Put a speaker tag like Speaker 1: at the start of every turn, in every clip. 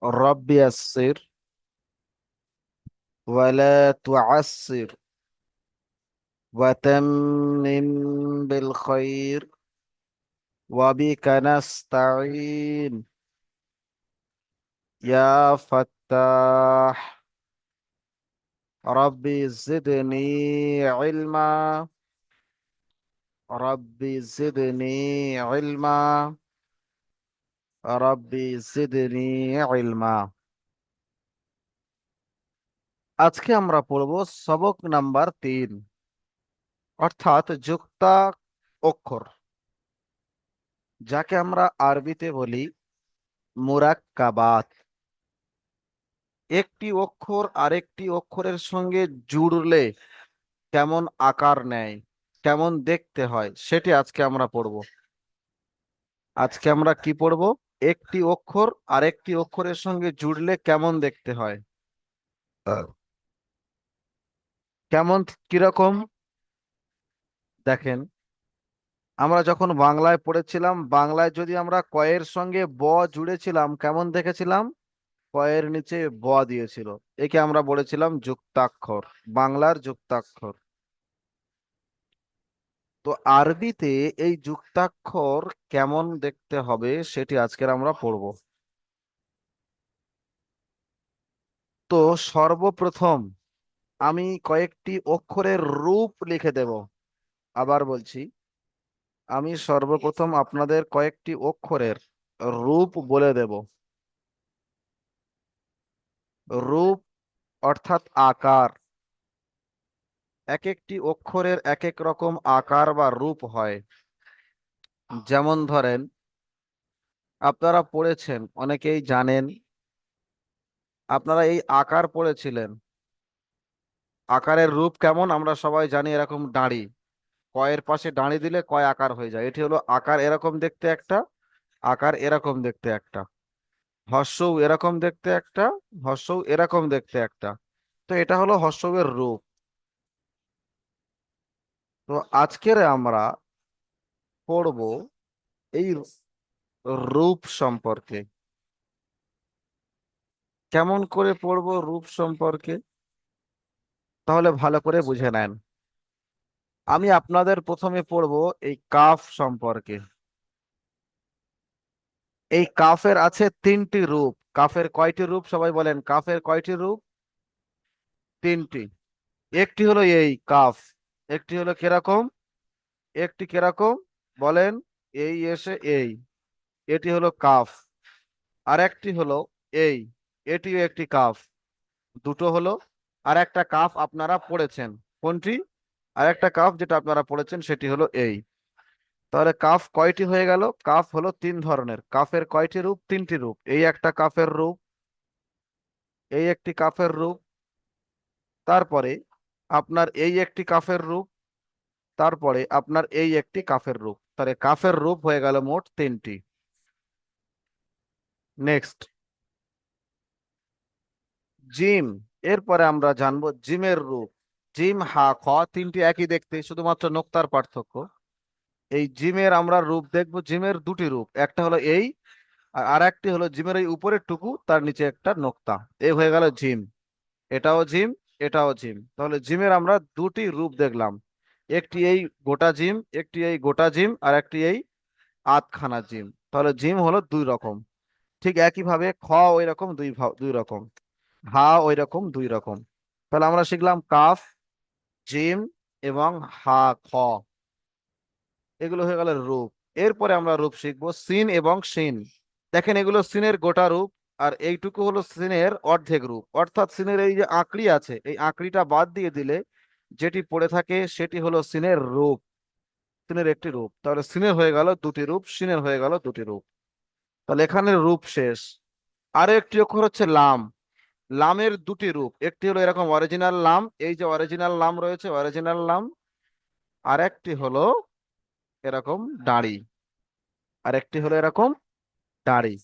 Speaker 1: رب يسر ولا تعسر وتمم بالخير وبك نستعين يا فتاح ربي زدني علما ربي زدني علما ربي زدني علما। আজকে আমরা পড়ব সবক নাম্বার 3, অর্থাৎ যুক্তা অক্ষর, যাকে আমরা আরবিতে বলি মুরাক্কাবাত। একটি অক্ষর আরেকটি অক্ষরের সঙ্গে জুড়লে কেমন আকার নেয়, কেমন দেখতে হয়, সেটি আজকে আমরা পড়ব। আজকে আমরা কি পড়ব? একটি অক্ষর আরেকটি অক্ষরের সঙ্গে জুড়লে কেমন দেখতে হয়। কেমন, কিরকম? দেখেন, আমরা যখন বাংলায় পড়েছিলাম, বাংলায় যদি আমরা কয়ের সঙ্গে ব জুড়েছিলাম কেমন দেখেছিলাম? কয়ের নিচে ব দিয়েছিল, একে আমরা বলেছিলাম যুক্তাক্ষর, বাংলার যুক্তাক্ষর। তো আরবিতে এই যুক্তাক্ষর কেমন দেখতে হবে সেটি আজকের আমরা পড়ব। তো সর্বপ্রথম আমি কয়েকটি অক্ষরের রূপ লিখে দেব। আবার বলছি, আমি সর্বপ্রথম আপনাদের কয়েকটি অক্ষরের রূপ বলে দেব। রূপ অর্থাৎ আকার। এক একটি অক্ষরের এক এক রকম আকার বা রূপ হয়। যেমন ধরেন, আপনারা পড়েছেন, অনেকেই জানেন, আপনারা এই আকার পড়েছিলেন। আকারের রূপ কেমন আমরা সবাই জানি, এরকম দাঁড়ি, কয়ের পাশে দাঁড়ি দিলে কয় আকার হয়ে যায়। এটি হলো আকার, এরকম দেখতে একটা, আকার এরকম দেখতে একটা, হর্ষও এরকম দেখতে একটা, হর্ষও এরকম দেখতে একটা। তো এটা হলো হর্ষের রূপ। তো আজকের আমরা পড়ব এই রূপ সম্পর্কে। কেমন করে পড়ব রূপ সম্পর্কে, তাহলে ভালো করে বুঝে নেন। আমি আপনাদের প্রথমে পড়ব এই কাফ সম্পর্কে। এই কাফের আছে 3টি রূপ। কাফের কয়টি রূপ সবাই বলেন? কাফের কয়টি রূপ? 3টি। একটি হলো এই কাফ, একটি হলো কিরকম, একটি কিরকম বলেন, এই এসে এই, এটি হলো কাফ। আর একটি হলো এই, এটিও একটি কাফ। দুটো হলো। আর একটা কাফ আপনারা পড়েছেন, কোনটি? আর একটা কাফ যেটা আপনারা পড়েছেন সেটি হলো এই। তাহলে কাফ কয়টি হয়ে গেল? কাফ হলো 3 ধরনের। কাফের কয়টি রূপ? 3টি রূপ। এই একটা কাফের রূপ, এই একটি কাফের রূপ, তারপরে আপনার এই একটি কাফের রূপ, তারপরে আপনার এই একটি কাফের রূপ। তাহলে কাফের রূপ হয়ে গেল মোট 3টি। Next, gym. এরপরে আমরা জানবো জিমের রূপ। জিম, হা, খ 3টি একই দেখতে, শুধুমাত্র নোক্তার পার্থক্য। এই জিমের আমরা রূপ দেখবো। জিমের 2টি রূপ, একটা হলো এই, আর আরেকটি হলো জিমের এই উপরের টুকু, তার নিচে একটা নোক্তা। এই হয়ে গেল জিম। এটাও জিম, এটাও জিম। তাহলে জিমের আমরা 2টি রূপ দেখলাম। একটি এই গোটা জিম, একটি এই গোটা জিম, আর একটি এই আধখানা জিম। তাহলে জিম হলো 2 রকম। ঠিক একইভাবে খ ওই রকম 2 রকম, হা ওই রকম 2 রকম। তাহলে আমরা শিখলাম কাফ, জিম এবং হা, খ। এগুলো হয়ে গেল রূপ। এরপরে আমরা রূপ শিখবো সিন এবং শিন। দেখেন, এগুলো সিনের গোটা রূপ, আর এইটুকু হলো সিনের অর্ধেক রূপ। অর্থাৎ সিনের এই যে আঁকড়ি আছে, এই আঁকড়িটা বাদ দিয়ে দিলে যেটি পড়ে থাকে সেটি হলো সিনের রূপ, সিনের একটি রূপ। তাহলে সিনের হয়ে গেল 2টি রূপ, সিনের হয়ে গেল 2টি রূপ। তাহলে এখানে রূপ শেষ। আরো একটি অক্ষর হচ্ছে লাম। লামের 2টি রূপ, একটি হলো এরকম অরিজিনাল লাম, এই যে অরিজিনাল লাম রয়েছে, অরিজিনাল লাম। আর একটি হলো এরকম দাঁড়ি, আর একটি হলো এরকম দাঁড়ি।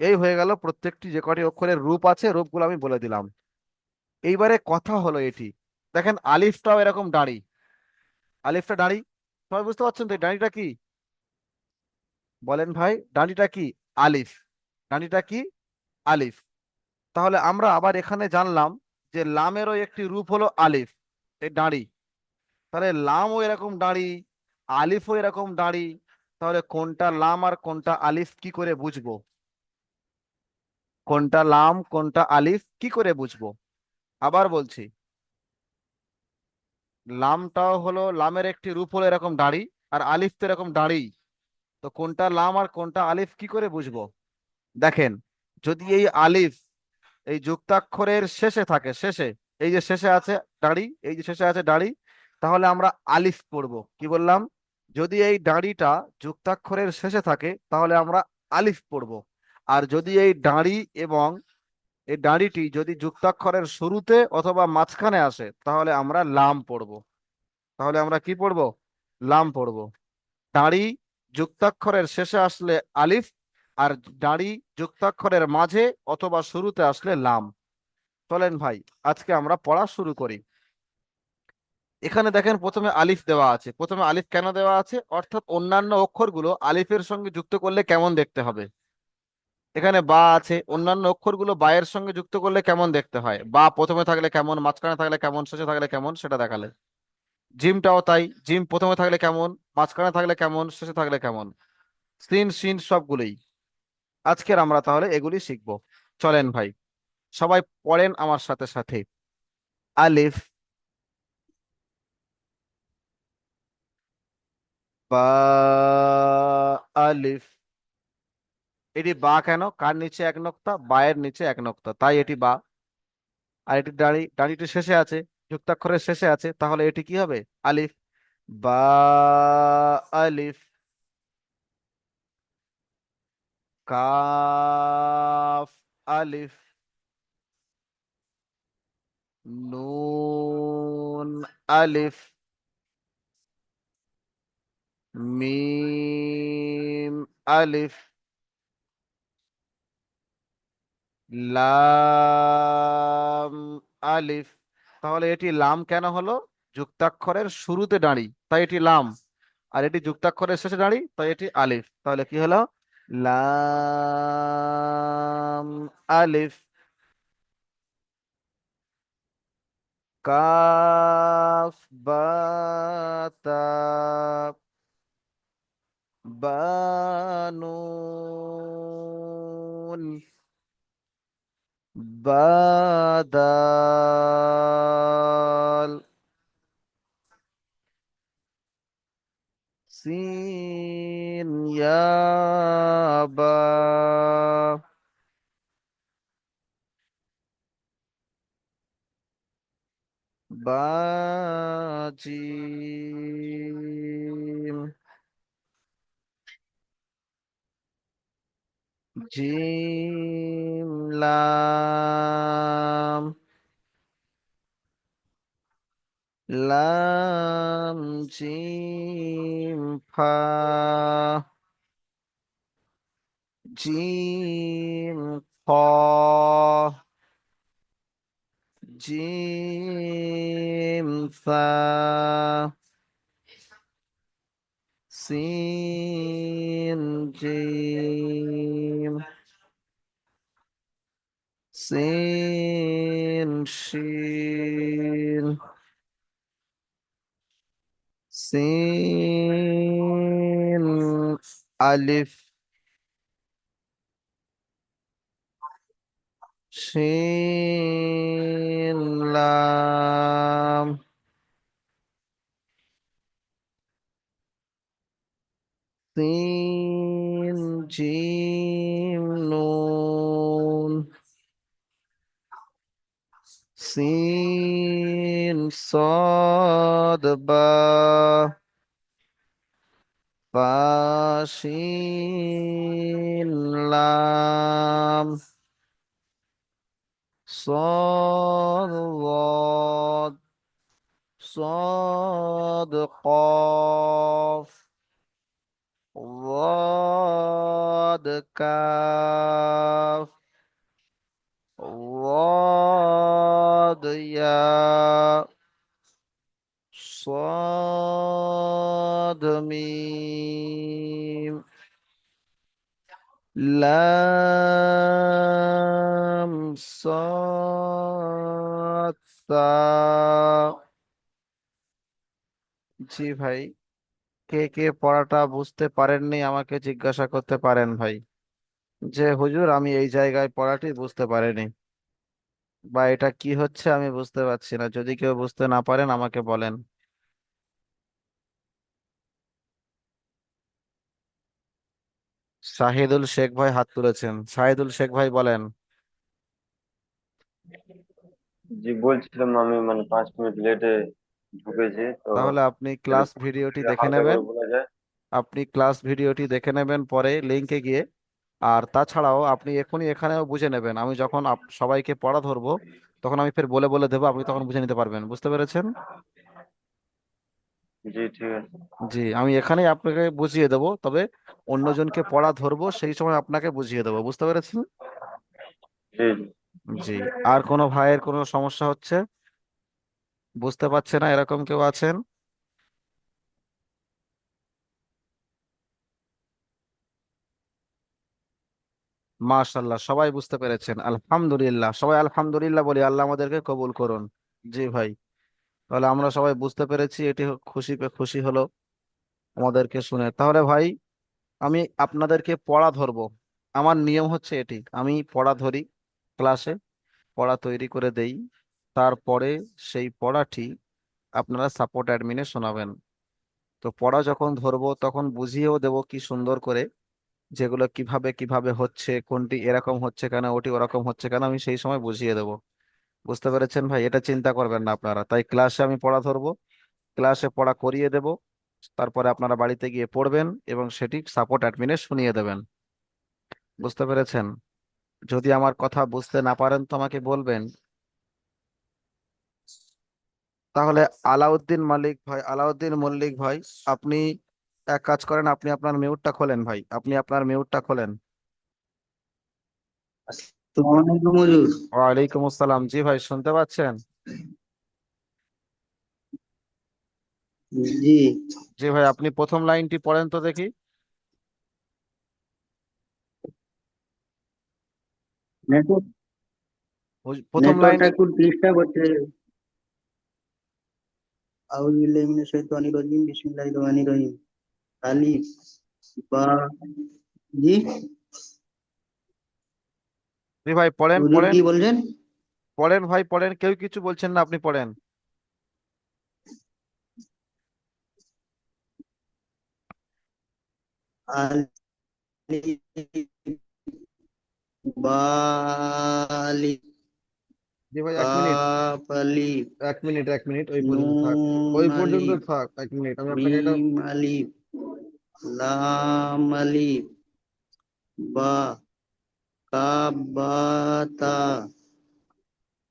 Speaker 1: এই হয়ে গেল প্রত্যেকটি যে কটি অক্ষরের রূপ আছে, রূপগুলো আমি বলে দিলাম। এইবারে কথা হলো এটি, দেখেন আলিফটাও এরকম দাঁড়ি, আলিফটা দাঁড়ি। সবাই বুঝতে পারছেন তো এই দাঁড়িটা কি? বলেন ভাই, দাঁড়িটা কি? আলিফ। দাঁড়িটা কি? আলিফ। তাহলে আমরা আবার এখানে জানলাম যে লামেরও একটি রূপ হলো আলিফ, এই দাঁড়ি। তাহলে লামও এরকম দাঁড়ি, আলিফও এরকম দাঁড়ি। তাহলে কোনটা লাম আর কোনটা আলিফ কি করে বুঝবো? কোনটা লাম কোনটা আলিফ কি করে বুঝবো? আবার বলছি, লামটাও হলো, লামের একটি রূপ হলো এরকম দাঁড়ি, আর আলিফ তো এরকম দাঁড়ি। তো কোনটা লাম আর কোনটা আলিফ কি করে বুঝবো? দেখেন, যদি এই আলিফ এই যুক্তাক্ষরের শেষে থাকে, শেষে, এই যে শেষে আছে দাঁড়ি, এই যে শেষে আছে দাঁড়ি, তাহলে আমরা আলিফ পড়বো। কি বললাম? যদি এই দাঁড়িটা যুক্তাক্ষরের শেষে থাকে তাহলে আমরা আলিফ পড়বো। আর যদি এই দাঁড়ি এবং এই দাঁড়িটি যদি যুক্তাক্ষরের শুরুতে অথবা মাঝখানে আসে তাহলে আমরা লাম পড়বো। তাহলে আমরা কি পড়বো? লাম পড়বো। দাঁড়ি যুক্তাক্ষরের শেষে আসলে আলিফ, আর দাঁড়ি যুক্তাক্ষরের মাঝে অথবা শুরুতে আসলে লাম। চলেন ভাই, আজকে আমরা পড়া শুরু করি। এখানে দেখেন প্রথমে আলিফ দেওয়া আছে। প্রথমে আলিফ কেন দেওয়া আছে? অর্থাৎ অন্যান্য অক্ষরগুলো আলিফের সঙ্গে যুক্ত করলে কেমন দেখতে হবে। এখানে বা আছে, অন্যান্য অক্ষরগুলো বা এর সঙ্গে যুক্ত করলে কেমন দেখতে হয়, বা প্রথমে থাকলে কেমন, মাঝখানে থাকলে কেমন, শেষে থাকলে কেমন, সেটা দেখালে। জিমটাও তাই, জিম প্রথমে থাকলে কেমন, মাঝখানে থাকলে কেমন, শেষে থাকলে কেমন। সিন শিন সবগুলোই আজকের আমরা তাহলে এগুলি শিখবো। চলেন ভাই, সবাই পড়েন আমার সাথে সাথে। আলিফ, বা, আলিফ। এটি বা কেন? কার নিচে এক নোক্তা? বায়ের নিচে এক নোক্তা, তাই এটি বা। আর এটি দাঁড়ি, দাঁড়িটি শেষে আছে, যুক্তাক্ষরের শেষে আছে, তাহলে এটি কি হবে? আলিফ। বা, আলিফ। কাফ, আলিফ। নুন, আলিফ। মিম, আলিফ। লাম, আলিফ। তাহলে এটি লাম কেন হলো? যুক্তাক্ষরের শুরুতে দাঁড়ি, তাই এটি লাম। আর এটি যুক্তাক্ষরের শেষে দাঁড়ি, তাই এটি আলিফ। তাহলে কি হলো? লাম, আলিফ। কাফ, বা, তা, বা, নুন, বা, দাল, সিন, ইয়া, বা, বা, জিম, জিম, লাম, লাম, জিম, ফা, জিম, খ, জিম, সা, সিন, জিম, সিন, শিন, সিন, আলিফ, শিন, লাম, সিন, জিম, নুন, সিন, صاد، বা, বা, শিন, লাম، صاد، ضاد، صاد، قاف، ضاد، كاف، ضاد، ياء، صاد، ميم، لام، صاد ثا। জি ভাই, কে কে পড়াটা বুঝতে পারেননি আমাকে জিজ্ঞাসা করতে পারেন ভাই, যে হুজুর আমি এই জায়গায় পড়াটি বুঝতে পারিনি, বা এটা কি হচ্ছে আমি বুঝতে পারছি না। যদি কেউ বুঝতে না পারেন আমাকে বলেন। শাহিদুল শেখ ভাই হাত তুলেছেন, শাহিদুল শেখ ভাই বলেন।
Speaker 2: জি বলছিলাম, আমি মানে 5 মিনিট লেটে ঢুকেছি তো।
Speaker 1: তাহলে আপনি
Speaker 2: যদি
Speaker 1: ক্লাস ভিডিওটি দেখে
Speaker 2: হালকা
Speaker 1: নেবেন।
Speaker 2: করে বলা যায়।
Speaker 1: আপনি ক্লাস ভিডিওটি দেখে নেবেন পরে লিঙ্কে গিয়ে। আর তাছাড়াও আপনি এখনই এখানেও বুঝে নেবেন, আমি যখন সবাইকে পড়া ধরবো তখন আমি ফের বলে বলে দেবো, আপনি তখন বুঝে নিতে পারবেন। বুঝতে পেরেছেন?
Speaker 2: জি ঠিক আছে।
Speaker 1: জি, আমি এখানেই আপনাকে বুঝিয়ে দেবো, তবে অন্যজনকে পড়া ধরবো সেই সময় আপনাকে বুঝিয়ে দেবো। বুঝতে পেরেছেন?
Speaker 2: জি জি।
Speaker 1: জি। আর কোনো ভাইয়ের কোনো সমস্যা হচ্ছে, বুঝতে পারছে না, এরকম কেউ আছেন? মাশাল্লাহ, সবাই বুঝতে পেরেছেন, আলহামদুলিল্লাহ। সবাই আলহামদুলিল্লাহ বলি, আল্লাহ আমাদেরকে কবুল করুন। জি ভাই, তাহলে আমরা সবাই বুঝতে পেরেছি, এটি খুশি খুশি হলো আমাদেরকে শুনে। তাহলে ভাই, আমি আপনাদেরকে পড়া ধরবো। আমার নিয়ম হচ্ছে এটি, আমি পড়া ধরি ক্লাসে, পড়া তৈরি করে দেই, তারপরে সেই পড়াটি আপনারা সাপোর্ট অ্যাডমিনে শোনাবেন। তো পড়া যখন ধরবো তখন বুঝিয়েও দেবো কি সুন্দর করে, যেগুলো কিভাবে কিভাবে হচ্ছে, কোনটি এরকম হচ্ছে কেন, ওটি ওরকম হচ্ছে কেন, আমি সেই সময় বুঝিয়ে দেবো। বুঝতে পেরেছেন ভাই? এটা চিন্তা করবেন না আপনারা। তাই ক্লাসে আমি পড়া ধরবো, ক্লাসে পড়া করিয়ে দেব, তারপরে আপনারা বাড়িতে গিয়ে পড়বেন এবং সেটি সাপোর্ট অ্যাডমিনে শুনিয়ে দেবেন। বুঝতে পেরেছেন? যদি আমার কথা বুঝতে না পারেন তো আমাকে বলবেন। তাহলে আলাউদ্দিন মালিক ভাই, আলাউদ্দিন মল্লিক ভাই, আপনি এক কাজ করেন, আপনি আপনার মিউটটা খোলেন ভাই, আপনি আপনার মিউটটা খোলেন।
Speaker 3: আসসালামু আলাইকুম হুজুর।
Speaker 1: ওয়ালাইকুম আসসালাম। জি ভাই, শুনতে পাচ্ছেন?
Speaker 3: জি।
Speaker 1: জি ভাই, আপনি প্রথম লাইনটি পড়েন তো দেখি।
Speaker 3: নেটওয়ার্ক
Speaker 1: প্রথম
Speaker 3: নেটওয়ার্কটা
Speaker 1: লাইনটি।
Speaker 3: একটু ডিস্টার্ব হচ্ছে। আউযু বিল্লাহি মিনাশ শাইতানির রাজিম, বিসমিল্লাহির রহমানির রহিম। আলিফ বা। জি
Speaker 1: জি ভাই, পড়েন
Speaker 3: হুজুর
Speaker 1: পড়েন।
Speaker 3: কি বলছেন?
Speaker 1: পড়েন ভাই পড়েন, কেউ কিছু বলছেন না, আপনি পড়েন।
Speaker 3: আলিফ বা আলিফ,
Speaker 1: জি ভাই, এক মিনিট।
Speaker 3: কাফ আলিফ,
Speaker 1: এক মিনিট ওই পর্যন্ত থাক।
Speaker 3: নুন
Speaker 1: ওই পর্যন্ত
Speaker 3: আলিফ,
Speaker 1: থাক, এক মিনিট আমি আপনাকে এটা।
Speaker 3: মিম আলিফ, লাম আলিফ, বা, কাফ বা তা,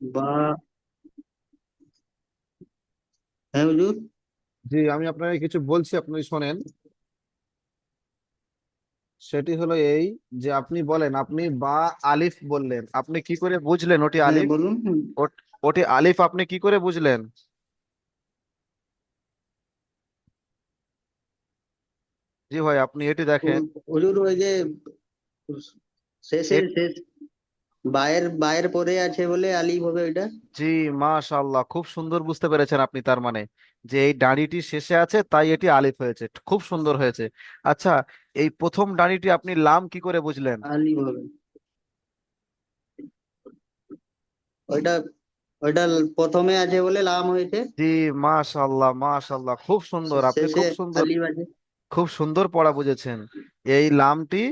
Speaker 3: বা। হ্যাঁ হুজুর।
Speaker 1: জি, আমি আপনাকে কিছু বলছি, আপনি শোনেন। সেটি হলো এই, যে আপনি বলেন, আপনি বা আলিফ বললেন, আপনি কি করে বুঝলেন ওটি
Speaker 3: হ্যাঁ
Speaker 1: আলিফ?
Speaker 3: বলুন।
Speaker 1: ওটি আলিফ আপনি কি করে বুঝলেন? জি ভাই, আপনি এটি দেখেন।
Speaker 3: হুজুর ওই যে শেষে
Speaker 1: এ-
Speaker 3: শেষ বায়ের বায়ের পরে আছে বলে আলিফ হবে ওইটা।
Speaker 1: জি, মাশাআল্লাহ, খুব সুন্দর বুঝতে পেরেছেন আপনি, তার মানে যে এই দাঁড়িটি শেষে আছে তাই এটি আলিফ হয়েছে, খুব সুন্দর হয়েছে। আচ্ছা, এই প্রথম দাঁড়িটি আপনি লাম কি করে বুঝলেন?
Speaker 3: আলিফ হবে ওইটা। ওইটা প্রথমে আছে বলে লাম হয়েছে।
Speaker 1: জি, মাশাআল্লাহ মাশাআল্লাহ, খুব সুন্দর, আপনি
Speaker 3: শেষে
Speaker 1: খুব সুন্দর,
Speaker 3: আলিফ আছে।
Speaker 1: খুব সুন্দর পড়া বুঝেছেন। এই লামটি,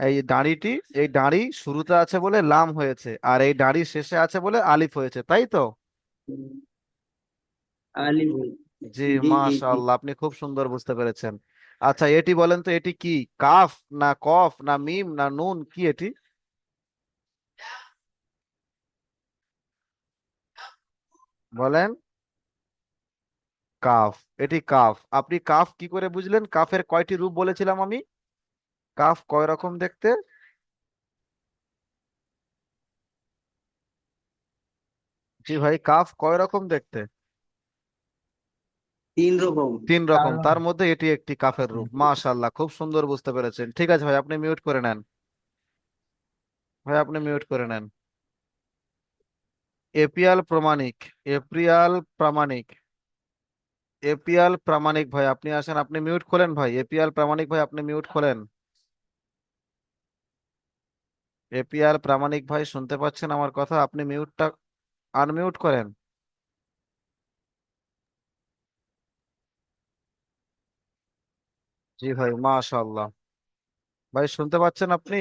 Speaker 1: এই দাঁড়িটি, এই দাঁড়ি শুরুতে আছে বলে লাম হয়েছে, আর এই দাঁড়ি শেষে আছে বলে আলিফ হয়েছে, তাই তো?
Speaker 3: হুম, আলিফ হয়েছে।
Speaker 1: জি,
Speaker 3: জি জি জি।
Speaker 1: মাশাআল্লাহ, আপনি খুব সুন্দর বুঝতে পেরেছেন। আচ্ছা, এটি বলেন তো, এটি কি? কাফ না কফ না মিম না নুন, কি এটি? বলেন। কাফ। এটি কাফ। আপনি কাফ কি করে বুঝলেন? কাফের কয়টি রূপ বলেছিলাম আমি? কাফ কয় রকম দেখতে? জি ভাই, কাফ কয় রকম দেখতে?
Speaker 3: 3 রকম।
Speaker 1: 3 রকম, তার মধ্যে এটি একটি কাফের রূপ। মাশাআল্লাহ, খুব সুন্দর বুঝতে পেরেছেন। ঠিক আছে ভাই, আপনি মিউট করে নেন। ভাই, আপনি মিউট করে নেন। এপিয়াল প্রামাণিক। এপ্রিয়াল প্রামাণিক। এপিয়াল প্রামাণিক ভাই আপনি আসেন, আপনি মিউট খোলেন ভাই, এপিয়াল প্রামাণিক ভাই আপনি মিউট খোলেন। এপিয়াল প্রামাণিক ভাই শুনতে পাচ্ছেন আমার কথা? আপনি মিউটটা আনমিউট করেন। জি ভাই, মাশাআল্লাহ। ভাই শুনতে পাচ্ছেন আপনি?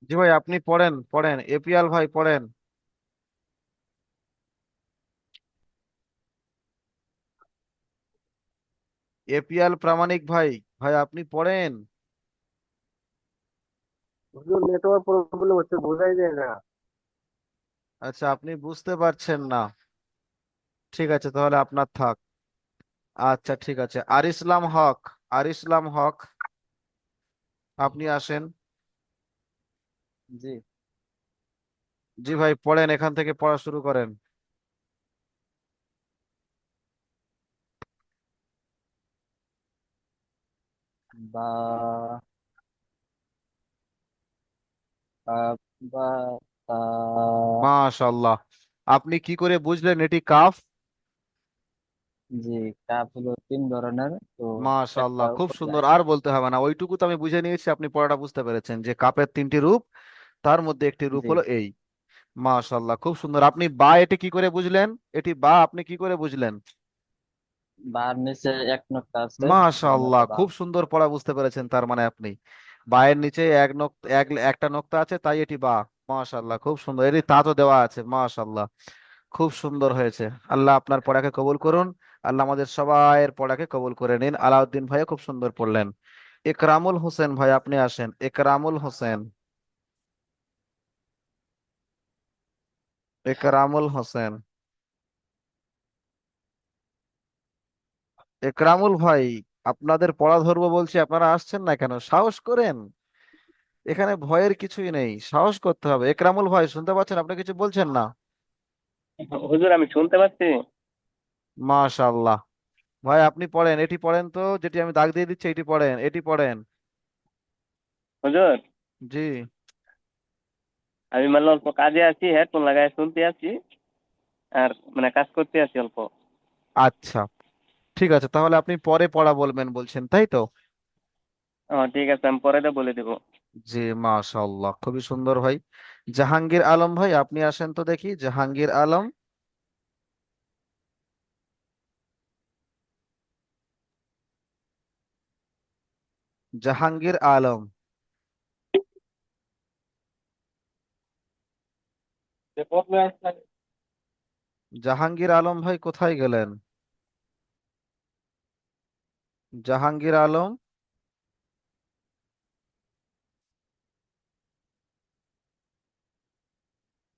Speaker 1: জি ভাই, আপনি পড়েন পড়েন, এপিয়াল ভাই পড়েন। এপিয়াল প্রামাণিক ভাই, ভাই আপনি পড়েন।
Speaker 2: হুজুর নেটওয়ার্ক প্রবলেম হচ্ছে, বোঝাই যায় না।
Speaker 1: আচ্ছা, আপনি বুঝতে পারছেন না, ঠিক আছে তাহলে আপনার থাক। আচ্ছা ঠিক আছে, আর ইসলাম হক। আর ইসলাম হক, আপনি আসেন।
Speaker 4: জি।
Speaker 1: জি ভাই পড়েন, এখান থেকে পড়া শুরু করেন।
Speaker 4: বা বা বা তা।
Speaker 1: মাশাআল্লাহ। আপনি কি করে বুঝলেন এটি কাফ?
Speaker 4: জি, কাপ হলো তিন ধরনের, তো একটা
Speaker 1: মাশাআল্লাহ, খুব
Speaker 4: উপরে
Speaker 1: সুন্দর,
Speaker 4: লাইন।
Speaker 1: আর বলতে হবে না, ওইটুকু তো আমি বুঝে নিয়েছি, আপনি পড়াটা বুঝতে পেরেছেন যে কাপের তিনটি রূপ, তার মধ্যে একটি রূপ
Speaker 4: জি,
Speaker 1: হলো এই। মাশাআল্লাহ, খুব সুন্দর। আপনি বা এটি কি করে বুঝলেন? এটি বা আপনি কি করে বুঝলেন?
Speaker 4: বার নিচে এক নকটা আছে, এই জন্য
Speaker 1: মাশাআল্লাহ,
Speaker 4: ওটা বা।
Speaker 1: খুব সুন্দর পড়া বুঝতে পেরেছেন, তার মানে আপনি বায়ের নিচে একটা নোক্তা আছে, তাই এটি বা। মাশাআল্লাহ, খুব সুন্দর, এটি তা তো দেওয়া আছে। মাশাআল্লাহ, খুব সুন্দর হয়েছে। আল্লাহ আপনার পড়াকে কবুল করুন। আল্লাহ আমাদের সবাইয়ের পড়াকে কবুল করে নিন। আলাউদ্দিন ভাই খুব সুন্দর পড়লেন। একরামুল হোসেন ভাই আপনি আসেন, একরামুল হোসেন। একরামুল হোসেন। একরামুল ভাই, আপনাদের পড়া ধরবো বলছি, আপনারা আসছেন না কেন? সাহস করেন, এখানে ভয়ের কিছুই নেই, সাহস করতে হবে। একরামুল ভাই শুনতে পাচ্ছেন? আপনি কিছু বলছেন না।
Speaker 2: হুজুর আমি শুনতে পাচ্ছি।
Speaker 1: মাশাআল্লাহ। ভাই আপনি পড়েন, এটি পড়েন তো, যেটি আমি দাগ দিয়ে দিচ্ছি এটি পড়েন, এটি পড়েন।
Speaker 2: হুজুর
Speaker 1: জি।
Speaker 2: আমি মানে অল্প কাজে আছি, হেডফোন লাগাই শুনতে আছি, আর মানে কাজ করতে আছি অল্প।
Speaker 1: আচ্ছা ঠিক আছে, তাহলে আপনি পরে পড়া বলবেন বলছেন, তাই তো?
Speaker 2: ও ঠিক আছে, আমি পরে বলে দেবো।
Speaker 1: জি, মাশাআল্লাহ, খুবই সুন্দর ভাই। জাহাঙ্গীর আলম ভাই আপনি আসেন তো দেখি, জাহাঙ্গীর আলম। জাহাঙ্গীর আলম। জাহাঙ্গীর আলম ভাই কোথায় গেলেন? জাহাঙ্গীর আলম।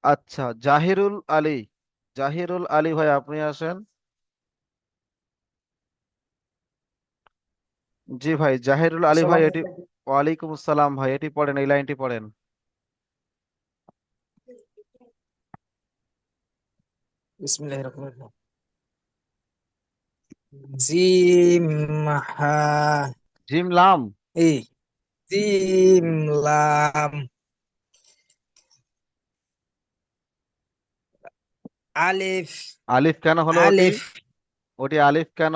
Speaker 1: আচ্ছা, জাহিরুল আলী। জাহিরুল আলী ভাই আপনি আসেন। জি ভাই, জাহিরুল আলী ভাই
Speaker 5: আসসালামু
Speaker 1: এটি। ওয়ালাইকুম আসসালাম ভাই, এটি পড়েন, এই লাইনটি পড়েন।
Speaker 5: বিসমিল্লাহির রহমানির রহিম। জিম হা
Speaker 1: জিম লাম।
Speaker 5: এই জিম লাম আলিফ
Speaker 1: আলিফ কেন হলো ওটি?
Speaker 5: আলিফ
Speaker 1: ওটি আলিফ কেন?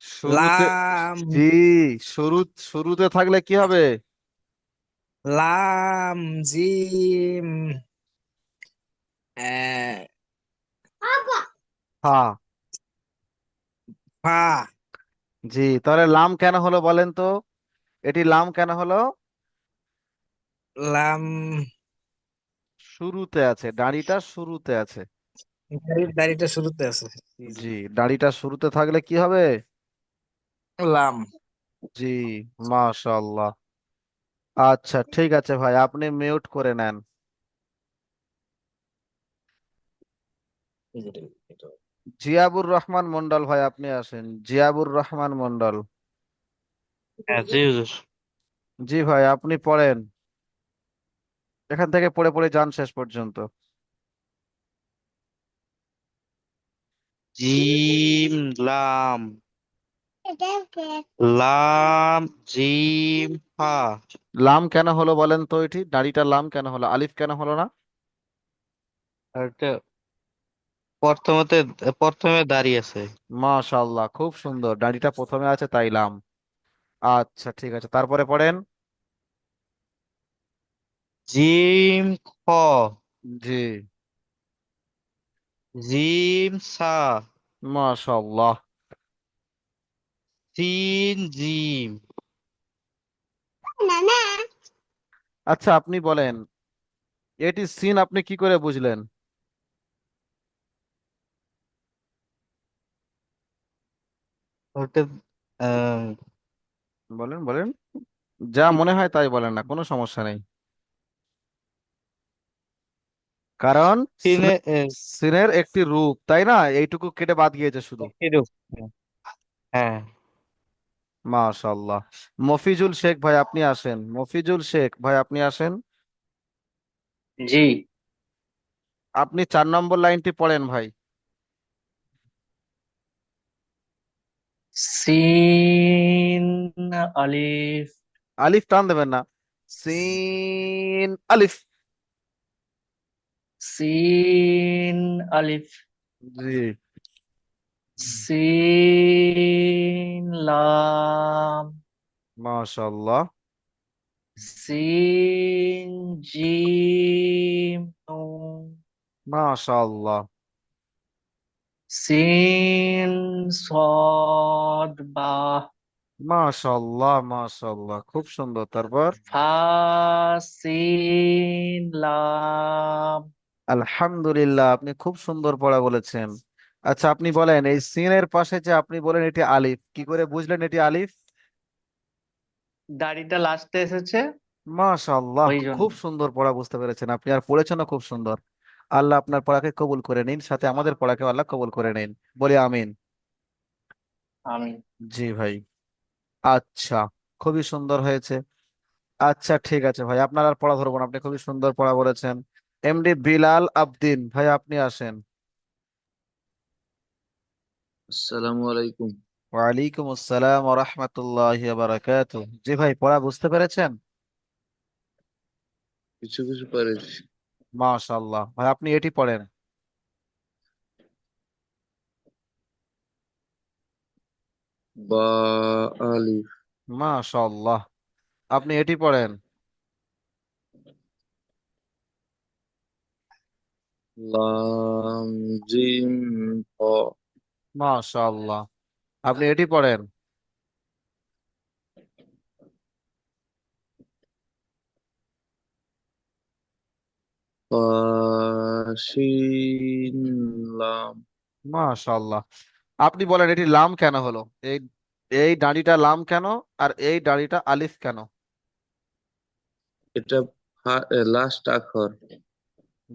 Speaker 1: শুরুতে।
Speaker 5: লাম
Speaker 1: জি, শুরু, শুরুতে থাকলে কি হবে?
Speaker 5: লাম জিম আহ,
Speaker 1: হ্যাঁ।
Speaker 5: ফা
Speaker 1: জি, তাহলে লাম কেন হলো বলেন তো? এটি লাম কেন হলো?
Speaker 5: লাম
Speaker 1: শুরুতে আছে, দাড়িটা শুরুতে আছে।
Speaker 5: দাড়িটা শুরুতে আছে। জি জি।
Speaker 1: জি, দাড়িটা শুরুতে থাকলে কি হবে?
Speaker 5: লাম
Speaker 1: জি, মাশাআল্লাহ। আচ্ছা ঠিক আছে ভাই, আপনি মিউট করে নেন।
Speaker 5: এই যে এটা।
Speaker 1: জিয়াবুর রহমান মন্ডল ভাই আপনি আসেন, জিয়াবুর রহমান মন্ডল।
Speaker 6: হ্যাঁ জি হুজুর।
Speaker 1: জি ভাই আপনি পড়েন, এখান থেকে পড়ে পড়ে যান শেষ পর্যন্ত।
Speaker 6: জিম লাম লাম জিম হা।
Speaker 1: লাম কেন হলো বলেন তো? এটি দাড়িটা লাম কেন হলো, আলিফ কেন হলো না?
Speaker 6: আর এটা প্রথমতে প্রথমে দাঁড়িয়ে আছে।
Speaker 1: মাশাআল্লাহ, খুব সুন্দর, দাড়িটা প্রথমে আছে তাই লাম। আচ্ছা ঠিক আছে, তারপরে পড়েন।
Speaker 6: জিম খ।
Speaker 1: জি।
Speaker 6: জিম সা।
Speaker 1: মাশাআল্লাহ।
Speaker 6: সিন জিম।
Speaker 1: আচ্ছা আপনি বলেন, এটি সিন আপনি কি করে বুঝলেন?
Speaker 6: ওটা আহ,
Speaker 1: বলেন বলেন, যা মনে হয় তাই বলেন, না কোনো সমস্যা নেই। কারণ
Speaker 6: সিনে
Speaker 1: সিনের একটি রূপ, তাই না? এইটুকু কেটে বাদ গিয়েছে শুধু।
Speaker 6: এরূপ। হ্যাঁ।
Speaker 1: মাশাআল্লাহ। মফিজুল শেখ ভাই আপনি আসেন, মফিজুল শেখ ভাই আপনি আসেন।
Speaker 7: জি।
Speaker 1: আপনি 4 নম্বর লাইনটি পড়েন ভাই।
Speaker 7: সিন আলিফ।
Speaker 1: আলিফ টান দেবেন না, সিন আলিফ।
Speaker 7: সিন আলিফ।
Speaker 1: জি।
Speaker 7: সিন লাম।
Speaker 1: মাশাআল্লাহ।
Speaker 7: সিন জিম নুন।
Speaker 1: মাশাআল্লাহ।
Speaker 7: সিন সদ বা।
Speaker 1: মাশাআল্লাহ মাশাআল্লাহ, খুব সুন্দর। তারপর
Speaker 7: ফা সিন লাম।
Speaker 1: আলহামদুলিল্লাহ, আপনি খুব সুন্দর পড়া বলেছেন। আচ্ছা আপনি বলেন, এই সিনের পাশে যে আপনি বলেন এটি আলিফ, কি করে বুঝলেন এটি আলিফ?
Speaker 7: দাড়িটা লাস্টে এসেছে
Speaker 1: মাশাআল্লাহ,
Speaker 7: ওই জন্য।
Speaker 1: খুব সুন্দর পড়া বুঝতে পেরেছেন আপনি, আর পড়েছেনও খুব সুন্দর। আল্লাহ আপনার পড়াকে কবুল করে নিন, সাথে আমাদের পড়াকে আল্লাহ কবুল করে নিন, বলি আমিন।
Speaker 7: আমি।
Speaker 1: জি ভাই। আচ্ছা, খুবই সুন্দর হয়েছে। আচ্ছা ঠিক আছে ভাই, আপনার আর পড়া ধরবো না, আপনি খুবই সুন্দর পড়া বলেছেন। এমডি বিলাল আবদিন ভাই আপনি আসেন।
Speaker 8: আসসালামু আলাইকুম।
Speaker 1: ওয়ালাইকুম আসসালাম ওয়া রাহমাতুল্লাহি ওয়া বারাকাতুহু। জি ভাই, পড়া বুঝতে পেরেছেন?
Speaker 8: কিছু কিছু পেরেছি।
Speaker 1: মাশাআল্লাহ ভাই, আপনি এটি পড়েন।
Speaker 8: বা আলিফ।
Speaker 1: মাশাআল্লাহ, আপনি এটি পড়েন।
Speaker 8: লাম জিম হ।
Speaker 1: মাশাআল্লাহ, আপনি এটি পড়েন।
Speaker 8: ফা শিন লাম।
Speaker 1: মাশাআল্লাহ, আপনি বলেন এটি লাম কেন হলো? এই এই দাড়িটা লাম কেন, আর এই দাড়িটা আলিফ কেন?
Speaker 8: এটা লাস্ট আখর।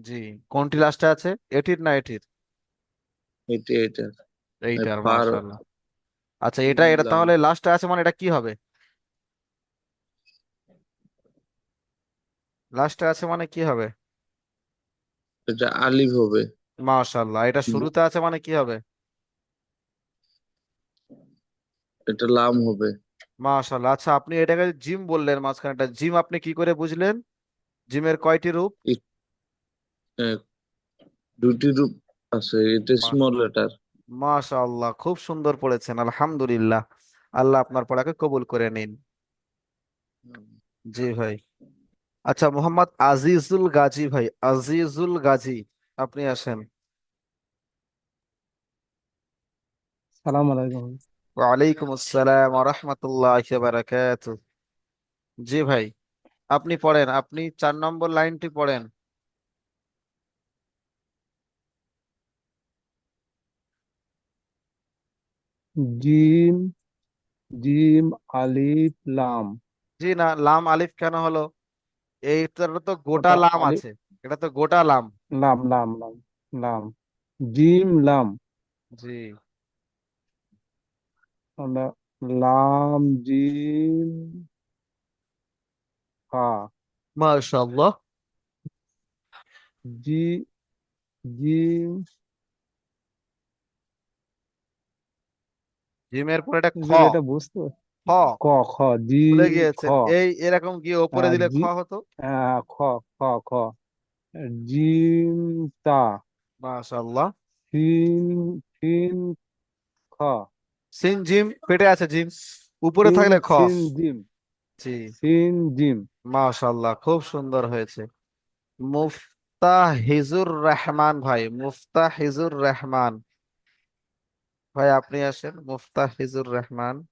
Speaker 1: জি। কোনটি লাস্টে আছে, এটির না এটির?
Speaker 8: এটা
Speaker 1: এইটার,
Speaker 8: ফার
Speaker 1: মাশাআল্লাহ। আচ্ছা, এটা এটা
Speaker 8: লাম।
Speaker 1: তাহলে লাস্টে আছে মানে এটা কি হবে? লাস্টে আছে মানে কি হবে?
Speaker 8: এটা আলিফ হবে।
Speaker 1: মাশাআল্লাহ, এটা শুরুতে আছে মানে কি হবে?
Speaker 8: এটা লাম হবে।
Speaker 1: মাশাআল্লাহ। আচ্ছা আপনি এটাকে জিম বললেন মাঝখানেটা, জিম আপনি কি করে বুঝলেন? জিমের কয়টি রূপ?
Speaker 8: ই- এ, দুটি রূপ আছে, এটা স্মল লেটার।
Speaker 1: মাশাআল্লাহ, খুব সুন্দর পড়েছেন, আলহামদুলিল্লাহ। আল্লাহ আপনার পড়াকে কবুল করে নিন। জি ভাই। আচ্ছা, মোহাম্মদ আজিজুল গাজী ভাই, আজিজুল গাজী আপনি আসেন।
Speaker 9: সালাম আলাইকুম।
Speaker 1: ওয়ালাইকুম আসসালাম ওয়া রাহমাতুল্লাহি ওয়া বারাকাতুহু। জি ভাই, আপনি পড়েন, আপনি 4 নম্বর লাইনটি পড়েন।
Speaker 9: জিম জিম আলিফ লাম।
Speaker 1: জি না, লাম আলিফ কেন হলো? এইটা তো গোটা
Speaker 9: ওটা
Speaker 1: লাম
Speaker 9: আলিফ।
Speaker 1: আছে, এটা তো গোটা লাম।
Speaker 9: লাম লাম লাম লাম। জিম লাম।
Speaker 1: জি।
Speaker 9: আমরা লাম জিম হা।
Speaker 1: মাশাআল্লাহ।
Speaker 9: জি জিম
Speaker 1: জিমের পরে এটা খ।
Speaker 9: এটা বুঝতে
Speaker 1: খ
Speaker 9: ক খ
Speaker 1: ভুলে
Speaker 9: জিম খ
Speaker 1: গিয়েছেন, এই এরকম গিয়ে ওপরে দিলে খ
Speaker 9: জি
Speaker 1: হতো।
Speaker 9: খ খ খ জিম তা
Speaker 1: মাশাআল্লাহ।
Speaker 9: সিন সিন খ
Speaker 1: সিন জিম পেটে আছে, জিম উপরে
Speaker 9: সিন
Speaker 1: থাকলে খ।
Speaker 9: সিন জিম
Speaker 1: জি,
Speaker 9: সিন জিম
Speaker 1: মাশাআল্লাহ, খুব সুন্দর হয়েছে। মুফতাহিজুর রহমান ভাই, মুফতাহিজুর রহমান ভাই, আপনি আসেন, মুফতাহিজুর রহমান।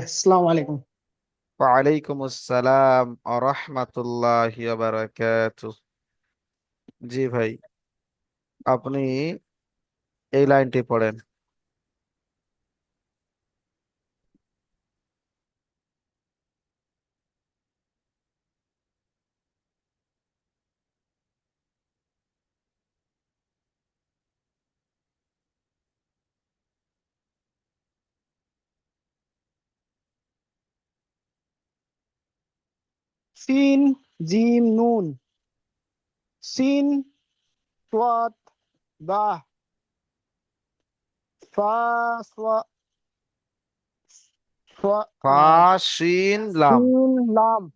Speaker 10: আসসালামু আলাইকুম।
Speaker 1: ওয়ালাইকুম আসসালাম ওয়া রাহমাতুল্লাহি ওয়া বারাকাতুহু। জি ভাই, আপনি এই লাইনটি পড়েন।
Speaker 10: সিন জিম নুন সিন সাদ বা ফা সা ফা
Speaker 1: ফা শিন লাম।
Speaker 10: সিন লাম।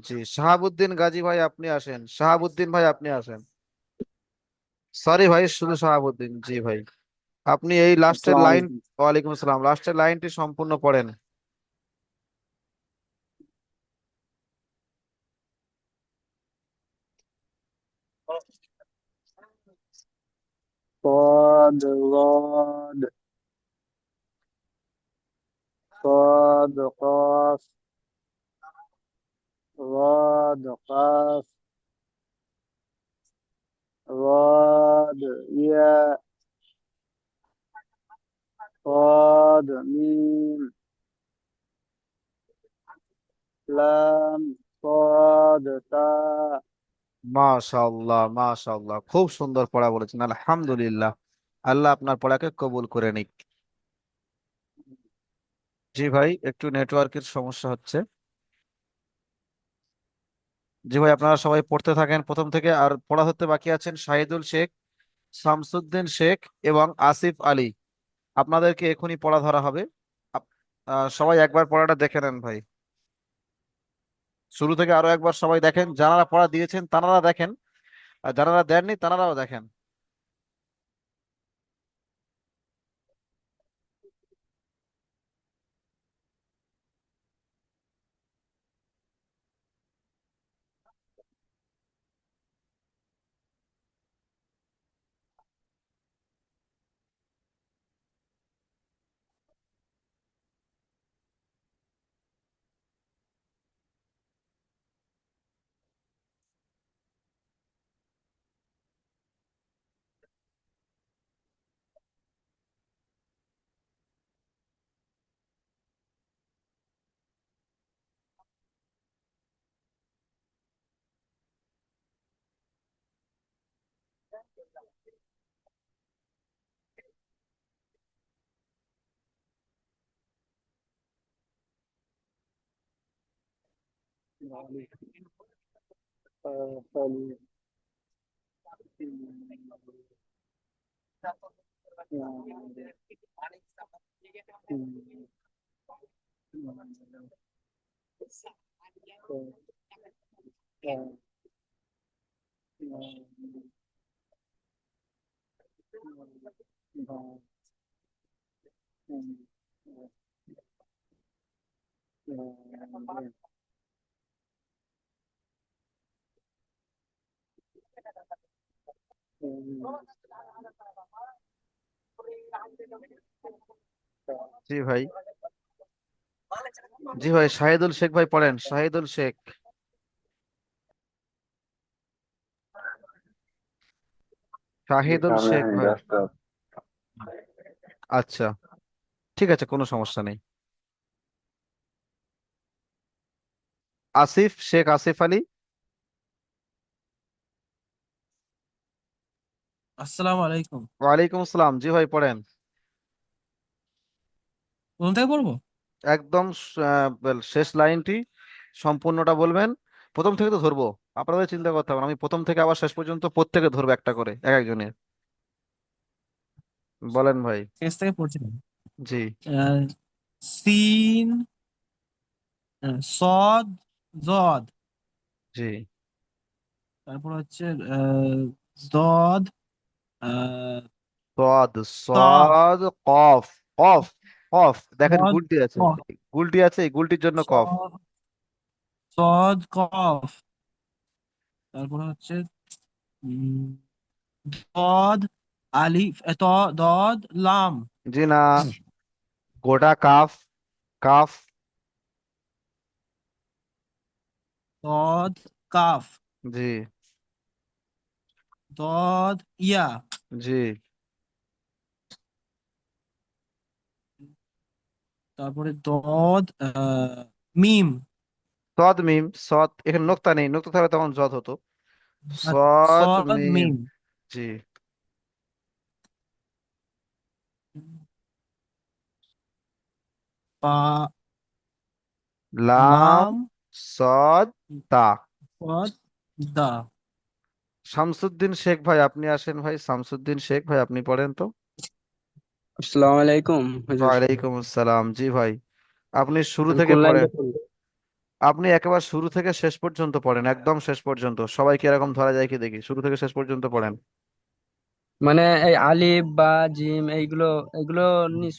Speaker 1: জি, শাহাবুদ্দিন গাজী ভাই আপনি আসেন, শাহাবুদ্দিন ভাই আপনি আসেন। সরি ভাই, শুধু শাহাবুদ্দিন। জি ভাই, আপনি এই লাস্টের
Speaker 10: আসসালামু
Speaker 1: লাইন।
Speaker 10: আলাইকুম।
Speaker 1: ওয়ালাইকুম আসসালাম, লাস্টের লাইনটি সম্পূর্ণ পড়েন।
Speaker 10: صاد ضاد صاد قاف ضاد قاف ضاد ياء صاد ميم لام صاد تاء।
Speaker 1: মাশাআল্লাহ, মাশাআল্লাহ, খুব সুন্দর পড়া বলেছেন, আলহামদুলিল্লাহ। আল্লাহ আপনার পড়াকে কবুল করে নিক। জি ভাই, একটু নেটওয়ার্কের সমস্যা হচ্ছে। জি ভাই, আপনারা সবাই পড়তে থাকেন প্রথম থেকে। আর পড়া হতে বাকি আছেন শাহিদুল শেখ, শামসুদ্দিন শেখ এবং আসিফ আলী। আপনাদেরকে এখনই পড়া ধরা হবে। আপ- সবাই একবার পড়াটা দেখে নেন ভাই, শুরু থেকে আরো একবার সবাই দেখেন। যারা পড়া দিয়েছেন তারা দেখেন, আর যারা দেননি তারাও দেখেন। জি ভাই, জি ভাই, শাহিদুল শেখ ভাই পড়েন, শাহিদুল শেখ।
Speaker 2: जैसे
Speaker 1: শাহিদুল
Speaker 2: हमें
Speaker 1: শেখ
Speaker 2: हम
Speaker 1: ভাই।
Speaker 2: व्यस्त
Speaker 1: আচ্ছা, ঠিক আছে, কোনো সমস্যা নেই। আসিফ শেখ, আসিফ আলী।
Speaker 11: আসসালামু আলাইকুম।
Speaker 1: ওয়ালাইকুম আসসালাম। জি ভাই পড়েন।
Speaker 11: কোন থেকে পড়বো?
Speaker 1: একদম শেষ লাইনটি সম্পূর্ণটা বলবেন। প্রথম থেকে তো ধরবো, আপনাদের চিন্তা করতে হবে না। আমি প্রথম থেকে আবার শেষ পর্যন্ত প্রত্যেকে ধরবো একটা করে, এক একজনের। বলেন ভাই।
Speaker 11: পেজ থেকে পড়ছিলাম।
Speaker 1: জি
Speaker 11: আহ, সিন, সদ, জদ,
Speaker 1: জি।
Speaker 11: তারপর হচ্ছে জদ, আহ,
Speaker 1: সদ,
Speaker 11: কফ,
Speaker 1: সদ, কফ, কফ, কফ দেখেন
Speaker 11: সদ,
Speaker 1: গুলটি আছে,
Speaker 11: কফ,
Speaker 1: গুলটি আছে, এই গুলটির জন্য কফ।
Speaker 11: সদ, সদ, কফ, তারপর হচ্ছে উম, দদ, আলিফ, দদ, লাম,
Speaker 1: জি না, গোটা কাফ, কাফ,
Speaker 11: দদ, কাফ,
Speaker 1: জি
Speaker 11: দদ, ইয়া,
Speaker 1: জি।
Speaker 11: তারপরে দদ, মিম,
Speaker 1: সদ মিম, সদ এখানে নোক্তা নেই, নোক্তা থাকলে তখন জদ হতো।
Speaker 11: আর
Speaker 1: সদ
Speaker 11: সদ,
Speaker 1: মিম,
Speaker 11: মিম,
Speaker 1: জি।
Speaker 11: পা,
Speaker 1: লাম,
Speaker 11: লাম,
Speaker 1: সদ, তা।
Speaker 11: সদ, দা।
Speaker 1: শামসুদ্দিন শেখ ভাই আপনি আসেন ভাই, শামসুদ্দিন শেখ ভাই আপনি পড়েন তো।
Speaker 10: আসসালামু আলাইকুম হুজুর।
Speaker 1: ওয়ালাইকুম আসসালাম। জি ভাই, আপনি শুরু
Speaker 10: আমি
Speaker 1: থেকে
Speaker 10: কোন
Speaker 1: পড়েন।
Speaker 10: লাইনটা পড়বো?
Speaker 1: আপনি একেবারে শুরু থেকে শেষ পর্যন্ত পড়েন, একদম শেষ পর্যন্ত। সবাইকে এরকম ধরা যায় কি দেখি, শুরু থেকে শেষ পর্যন্ত পড়েন।
Speaker 10: মানে এই আলিফ বা জিম এইগুলো এগুলো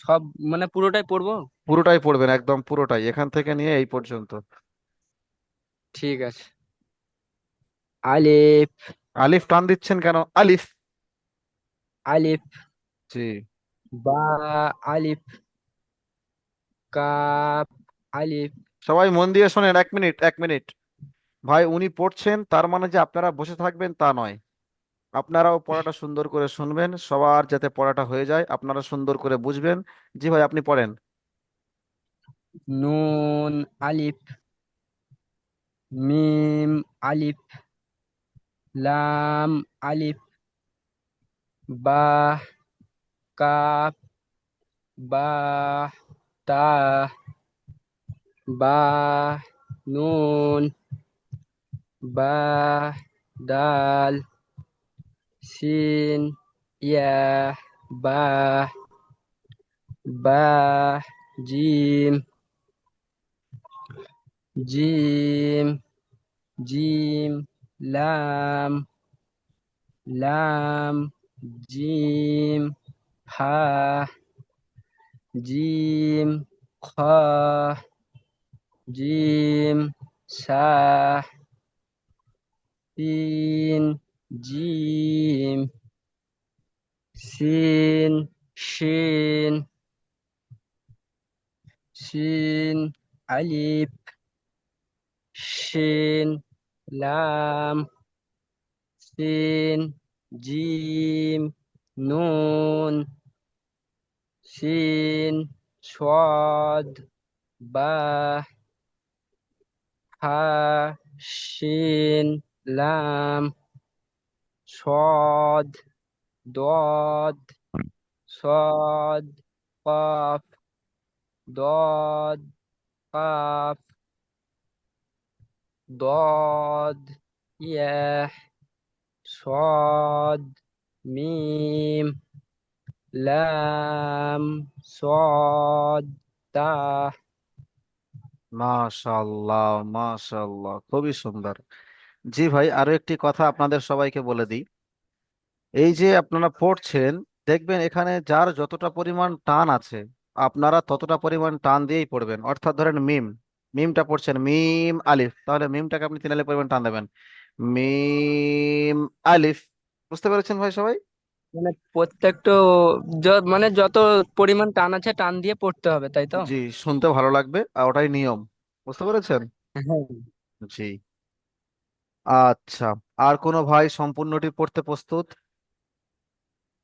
Speaker 10: সব মানে পুরোটাই পড়বো?
Speaker 1: পুরোটাই পড়বেন, একদম পুরোটাই, এখান থেকে নিয়ে এই পর্যন্ত।
Speaker 10: ঠিক আছে। আলিফ,
Speaker 1: আলিফ টান দিচ্ছেন কেন, আলিফ।
Speaker 10: আলিফ,
Speaker 1: জি
Speaker 10: বা, আলিফ, কাপ, আলিফ,
Speaker 1: সবাই মন দিয়ে শোনেন, 1 মিনিট 1 মিনিট। ভাই উনি পড়ছেন তার মানে যে আপনারা বসে থাকবেন তা নয়, আপনারাও পড়াটা সুন্দর করে শুনবেন, সবার যাতে পড়াটা হয়ে যায়, আপনারা সুন্দর করে বুঝবেন। জি ভাই আপনি পড়েন।
Speaker 10: নুন, আলিফ, মিম, আলিফ, লাম, আলিফ, বা, কাপ, বা, তা, বা, নুন, বা, দাল, সিন, ইয়া, বা, বা, জিম, জিম, জিম, লাম, লাম, জিম, হা, জিম, খ, জিম, সা, সিন, জিম, সিন, শিন, শিন, আলিফ, শিন, লাম, সিন, জিম, নুন, সিন, صاد، বা, হা, শিন, লাম, صاد، ضاد، صاد، قاف، ضاد، قاف، ضاد، ياء، صاد، ميم، লাম, صاد، তা।
Speaker 1: মাশাআল্লাহ, মাশাআল্লাহ, খুবই সুন্দর। জি ভাই, আরো একটি কথা আপনাদের সবাইকে বলে দিই, এই যে আপনারা পড়ছেন, দেখবেন এখানে যার যতটা পরিমাণ টান আছে আপনারা ততটা পরিমাণ টান দিয়েই পড়বেন। অর্থাৎ ধরেন মিম, মিমটা পড়ছেন, মিম আলিফ, তাহলে মিমটাকে আপনি 3 আলিফ পরিমাণ টান দেবেন, মিম আলিফ। বুঝতে পেরেছেন ভাই সবাই?
Speaker 10: মানে প্রত্যেকটা মানে যত পরিমাণ টান আছে টান দিয়ে পড়তে হবে, তাই তো?
Speaker 1: জি, শুনতে ভালো লাগবে আর ওটাই নিয়ম। বুঝতে পেরেছেন?
Speaker 10: হ্যাঁ।
Speaker 1: জি। আচ্ছা, আর কোনো ভাই সম্পূর্ণটি পড়তে প্রস্তুত?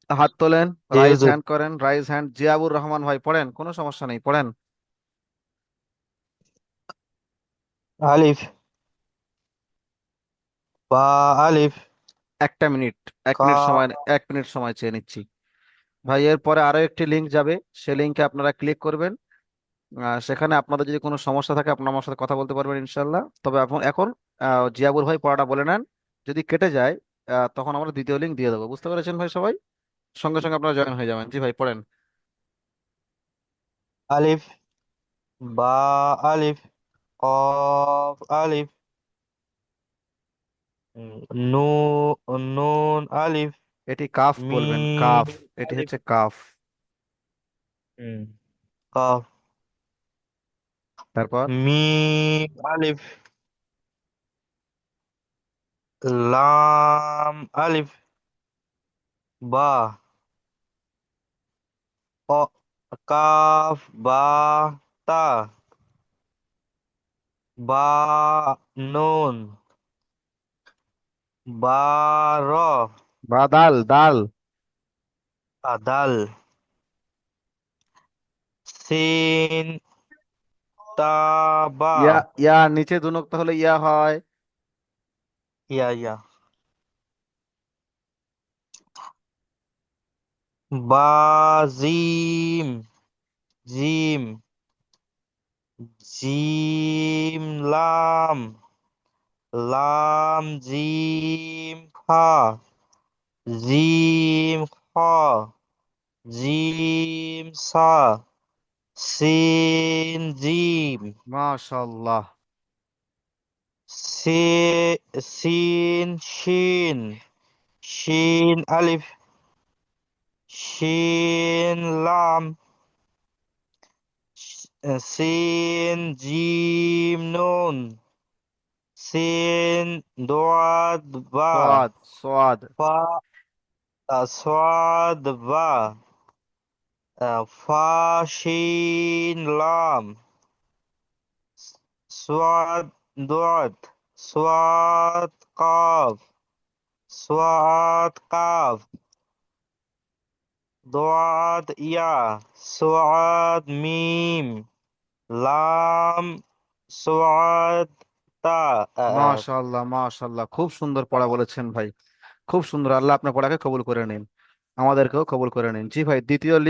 Speaker 1: হাত তোলেন,
Speaker 6: জি
Speaker 1: রাইজ
Speaker 6: হুজুর।
Speaker 1: হ্যান্ড করেন, রাইজ হ্যান্ড। জিয়াবুর রহমান ভাই পড়েন, কোনো সমস্যা নেই, পড়েন।
Speaker 6: আলিফ, বা, আলিফ,
Speaker 1: 1 মিনিট, এক
Speaker 6: কা,
Speaker 1: মিনিট সময়, 1 মিনিট সময় চেয়ে নিচ্ছি। ভাই এরপরে আরো একটি লিঙ্ক যাবে, সেই লিঙ্কে আপনারা ক্লিক করবেন। সেখানে আপনাদের যদি কোনো সমস্যা থাকে আপনারা আমার সাথে কথা বলতে পারবেন ইনশাল্লাহ। তবে এখন এখন জিয়াবুর ভাই পড়াটা বলে নেন, যদি কেটে যায় তখন আমরা দ্বিতীয় লিঙ্ক দিয়ে দেবো। বুঝতে পেরেছেন ভাই সবাই? সঙ্গে সঙ্গে আপনারা জয়েন হয়ে যাবেন। জি ভাই পড়েন।
Speaker 6: আলিফ, বা আলিফ, কফ আলিফ, নু নুন আলিফ,
Speaker 1: এটি কাফ বলবেন,
Speaker 6: মিম
Speaker 1: কাফ। এটি
Speaker 6: আলিফ,
Speaker 1: হচ্ছে কাফ।
Speaker 6: কফ,
Speaker 1: তারপর
Speaker 6: মিম আলিফ, লাম আলিফ, বা, ক কাফ বা তা, বা নুন, বা র,
Speaker 1: বা দাল, দাল।
Speaker 6: দাল, সিন তা বা,
Speaker 1: ইয়া, ইয়া নিচে দু নোক্তা হলে ইয়া হয়।
Speaker 6: ইয়া, বা জিম, জিম, জিম লাম, লাম জিম ফা, জিম খ, জিম সা, সিন জিম,
Speaker 1: মাশাআল্লাহ।
Speaker 6: সি সিন শিন, শিন আলিফ, শিন লাম, সিন জিম নুন, সিন দোয়াদ বা,
Speaker 1: সোয়াদ, সোয়াদ।
Speaker 6: ফা সাদ বা, ফা শিন লাম, সাদ দোয়াদ, সাদ কাফ, সাদ কাফ, দোয়াদ ইয়া, সাদ মিম, লাম সাদ তা,
Speaker 1: মাশাআল্লাহ, মাশাআল্লাহ, খুব সুন্দর পড়া বলেছেন ভাই। খুব সুন্দর। আল্লাহ আপনার পড়াকে কবুল করে নিন, আমাদেরকেও কবুল করে নিন। জি ভাই, দ্বিতীয় লিঙ্ক